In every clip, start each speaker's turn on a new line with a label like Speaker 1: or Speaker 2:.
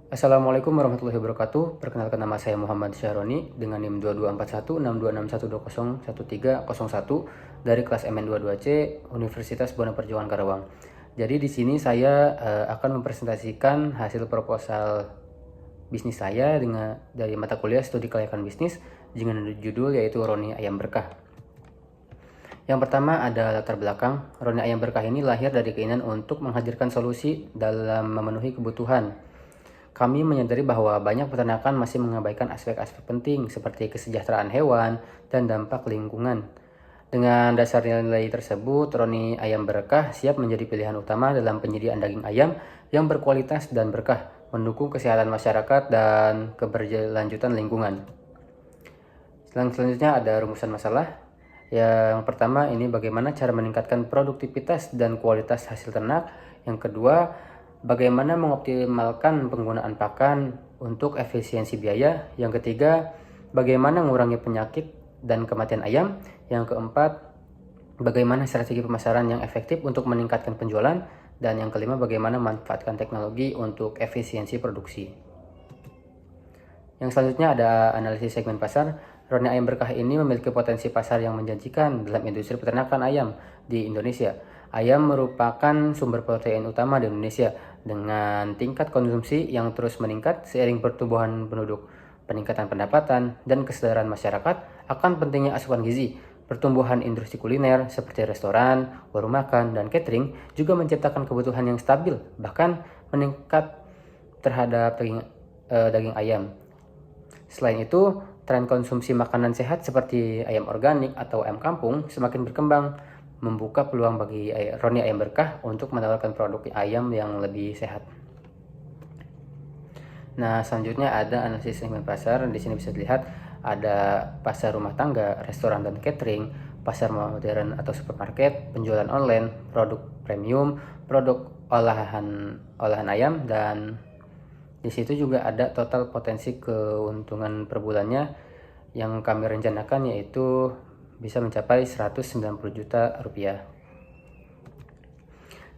Speaker 1: Assalamualaikum warahmatullahi wabarakatuh. Perkenalkan, nama saya Muhammad Syahroni dengan NIM 22416261201301 dari kelas MN22C Universitas Buana Perjuangan Karawang. Jadi di sini saya akan mempresentasikan hasil proposal bisnis saya dari mata kuliah Studi Kelayakan Bisnis dengan judul yaitu Roni Ayam Berkah. Yang pertama ada latar belakang. Roni Ayam Berkah ini lahir dari keinginan untuk menghadirkan solusi dalam memenuhi kebutuhan. Kami menyadari bahwa banyak peternakan masih mengabaikan aspek-aspek penting seperti kesejahteraan hewan dan dampak lingkungan. Dengan dasar nilai tersebut, Roni Ayam Berkah siap menjadi pilihan utama dalam penyediaan daging ayam yang berkualitas dan berkah, mendukung kesehatan masyarakat dan keberlanjutan lingkungan. Selanjutnya ada rumusan masalah. Yang pertama ini bagaimana cara meningkatkan produktivitas dan kualitas hasil ternak. Yang kedua, bagaimana mengoptimalkan penggunaan pakan untuk efisiensi biaya. Yang ketiga, bagaimana mengurangi penyakit dan kematian ayam. Yang keempat, bagaimana strategi pemasaran yang efektif untuk meningkatkan penjualan. Dan yang kelima, bagaimana memanfaatkan teknologi untuk efisiensi produksi. Yang selanjutnya ada analisis segmen pasar. Roni Ayam Berkah ini memiliki potensi pasar yang menjanjikan dalam industri peternakan ayam di Indonesia. Ayam merupakan sumber protein utama di Indonesia dengan tingkat konsumsi yang terus meningkat seiring pertumbuhan penduduk, peningkatan pendapatan, dan kesadaran masyarakat akan pentingnya asupan gizi. Pertumbuhan industri kuliner seperti restoran, warung makan, dan catering juga menciptakan kebutuhan yang stabil, bahkan meningkat terhadap daging ayam. Selain itu, tren konsumsi makanan sehat seperti ayam organik atau ayam kampung semakin berkembang, membuka peluang bagi Roni Ayam Berkah untuk menawarkan produk ayam yang lebih sehat. Nah, selanjutnya ada analisis segmen pasar. Di sini bisa dilihat ada pasar rumah tangga, restoran dan catering, pasar modern atau supermarket, penjualan online, produk premium, produk olahan ayam, dan di situ juga ada total potensi keuntungan per bulannya yang kami rencanakan yaitu bisa mencapai 190 juta rupiah.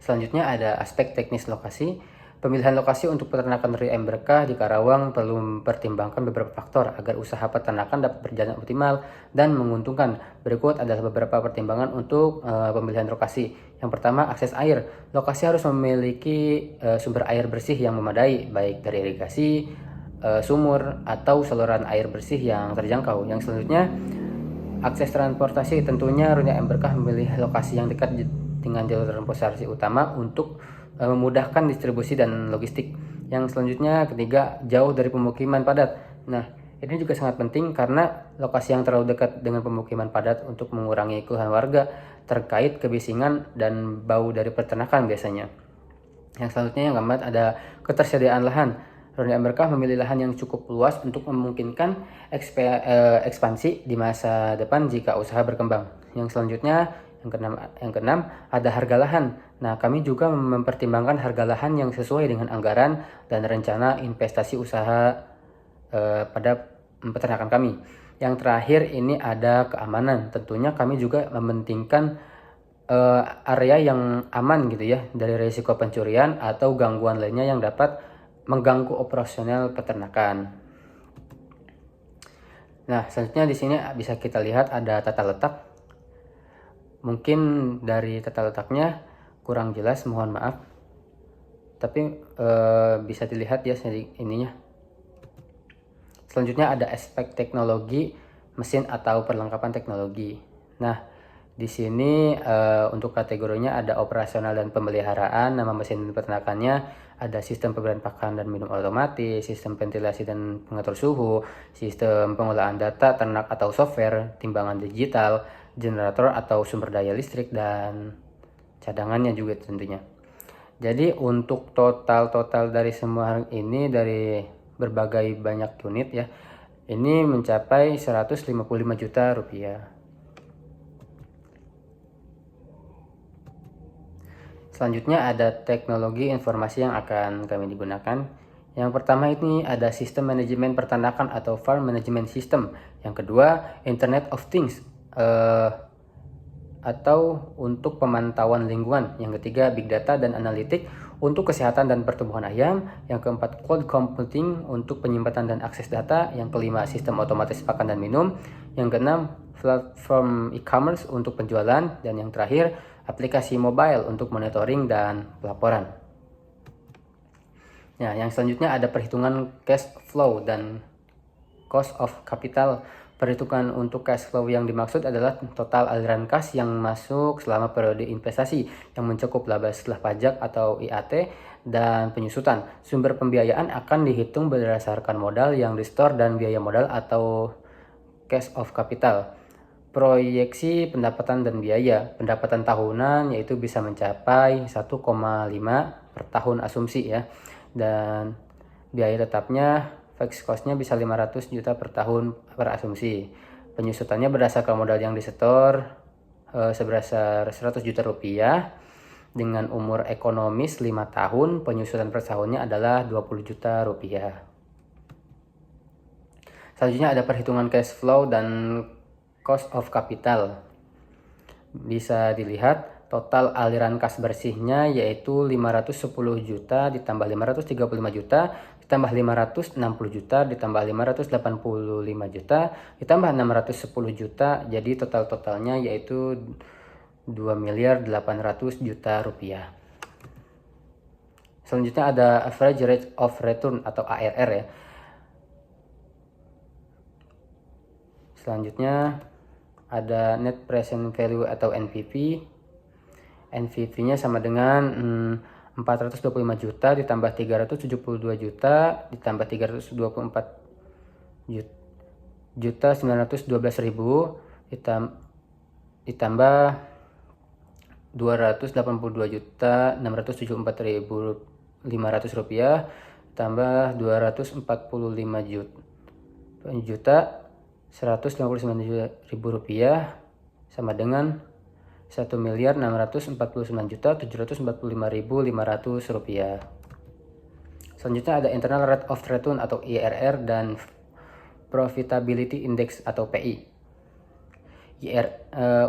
Speaker 1: Selanjutnya ada aspek teknis lokasi. Pemilihan lokasi untuk peternakan Roni Ayam Berkah di Karawang perlu mempertimbangkan beberapa faktor agar usaha peternakan dapat berjalan optimal dan menguntungkan. Berikut adalah beberapa pertimbangan untuk pemilihan lokasi. Yang pertama, akses air. Lokasi harus memiliki sumber air bersih yang memadai, baik dari irigasi, sumur, atau saluran air bersih yang terjangkau. Yang selanjutnya, akses transportasi. Tentunya Roni Ayam Berkah memilih lokasi yang dekat dengan jalur transportasi utama untuk memudahkan distribusi dan logistik. Yang selanjutnya, ketiga, jauh dari pemukiman padat. Nah, ini juga sangat penting karena lokasi yang terlalu dekat dengan pemukiman padat untuk mengurangi keluhan warga terkait kebisingan dan bau dari peternakan biasanya. Yang selanjutnya yang keempat ada ketersediaan lahan. Roni Ayam Berkah memilih lahan yang cukup luas untuk memungkinkan ekspansi di masa depan jika usaha berkembang. Yang selanjutnya yang keenam ada harga lahan. Nah, kami juga mempertimbangkan harga lahan yang sesuai dengan anggaran dan rencana investasi usaha pada peternakan kami. Yang terakhir ini ada keamanan. Tentunya kami juga mementingkan area yang aman gitu ya dari risiko pencurian atau gangguan lainnya yang dapat mengganggu operasional peternakan. Nah, selanjutnya di sini bisa kita lihat ada tata letak. Mungkin dari tata letaknya kurang jelas, mohon maaf. Tapi bisa dilihat ya ininya. Selanjutnya ada aspek teknologi, mesin atau perlengkapan teknologi. Nah, di sini untuk kategorinya ada operasional dan pemeliharaan, nama mesin peternakannya, ada sistem pemberian pakan dan minum otomatis, sistem ventilasi dan pengatur suhu, sistem pengolahan data ternak atau software, timbangan digital, generator atau sumber daya listrik, dan cadangannya juga tentunya. Jadi untuk total dari semua hal ini dari berbagai banyak unit ya, ini mencapai 155 juta rupiah. Selanjutnya ada teknologi informasi yang akan kami digunakan. Yang pertama ini ada sistem manajemen peternakan atau farm management system. Yang kedua, Internet of Things atau untuk pemantauan lingkungan. Yang ketiga, big data dan analitik untuk kesehatan dan pertumbuhan ayam. Yang keempat, cloud computing untuk penyimpanan dan akses data. Yang kelima, sistem otomatis pakan dan minum. Yang keenam, platform e-commerce untuk penjualan. Dan yang terakhir, aplikasi mobile untuk monitoring dan pelaporan. Nah, yang selanjutnya ada perhitungan cash flow dan cost of capital. Perhitungan untuk cash flow yang dimaksud adalah total aliran kas yang masuk selama periode investasi yang mencakup laba setelah pajak atau IAT dan penyusutan. Sumber pembiayaan akan dihitung berdasarkan modal yang di-store dan biaya modal atau cash of capital. Proyeksi pendapatan dan biaya. Pendapatan tahunan yaitu bisa mencapai 1,5 per tahun asumsi ya. Dan biaya tetapnya fixed cost-nya bisa 500 juta per tahun per asumsi. Penyusutannya berdasarkan modal yang disetor sebesar 100 juta rupiah. Dengan umur ekonomis 5 tahun, penyusutan per tahunnya adalah 20 juta rupiah. Selanjutnya ada perhitungan cash flow dan cost of capital. Bisa dilihat total aliran kas bersihnya yaitu 510 juta ditambah 535 juta ditambah 560 juta ditambah 585 juta ditambah 610 juta, jadi totalnya yaitu 2.800.000.000 rupiah. Selanjutnya ada average rate of return atau ARR ya. Selanjutnya ada net present value atau NPV. NPV-nya sama dengan 425 juta ditambah 372 juta ditambah 324 juta 912 ribu ditambah 282 juta 674 ribu 500 rupiah tambah 245 juta 159 ribu rupiah sama dengan 1.649.745.500 rupiah. Selanjutnya ada internal rate of return atau IRR dan profitability index atau PI.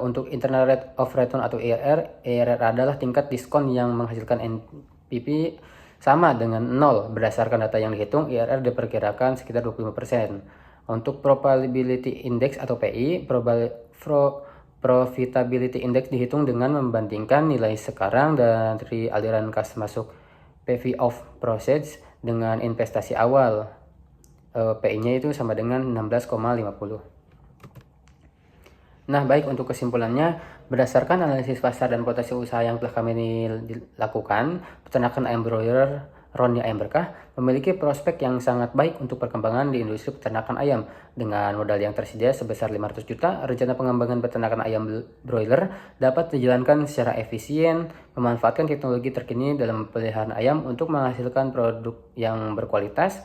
Speaker 1: Untuk internal rate of return atau IRR adalah tingkat diskon yang menghasilkan NPV sama dengan 0. Berdasarkan data yang dihitung, IRR diperkirakan sekitar 25%. Untuk probability index atau PI, profitability index dihitung dengan membandingkan nilai sekarang dari aliran kas masuk PV of proceeds dengan investasi awal. PI-nya itu sama dengan 16,50. Nah, baik, untuk kesimpulannya, berdasarkan analisis pasar dan potensi usaha yang telah kami lakukan, peternakan ayam broiler Roni Ayam Berkah memiliki prospek yang sangat baik untuk perkembangan di industri peternakan ayam. Dengan modal yang tersedia sebesar 500 juta, rencana pengembangan peternakan ayam broiler dapat dijalankan secara efisien, memanfaatkan teknologi terkini dalam pemeliharaan ayam untuk menghasilkan produk yang berkualitas.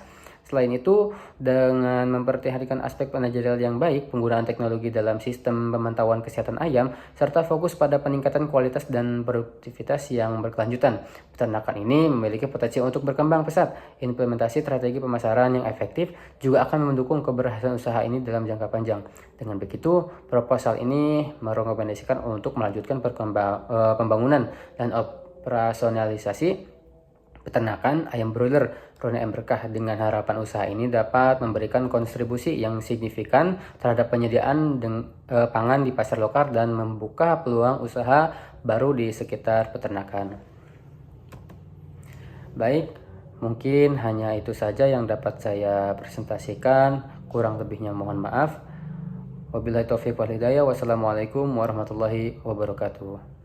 Speaker 1: Selain itu, dengan memperhatikan aspek manajerial yang baik, penggunaan teknologi dalam sistem pemantauan kesehatan ayam, serta fokus pada peningkatan kualitas dan produktivitas yang berkelanjutan, peternakan ini memiliki potensi untuk berkembang pesat. Implementasi strategi pemasaran yang efektif juga akan mendukung keberhasilan usaha ini dalam jangka panjang. Dengan begitu, proposal ini merekomendasikan untuk melanjutkan pembangunan dan operasionalisasi peternakan ayam broiler Roni Ayam Berkah dengan harapan usaha ini dapat memberikan kontribusi yang signifikan terhadap penyediaan pangan di pasar lokal dan membuka peluang usaha baru di sekitar peternakan. Baik, mungkin hanya itu saja yang dapat saya presentasikan. Kurang lebihnya mohon maaf. Wabillahi taufiq wal hidayah. Wassalamualaikum warahmatullahi wabarakatuh.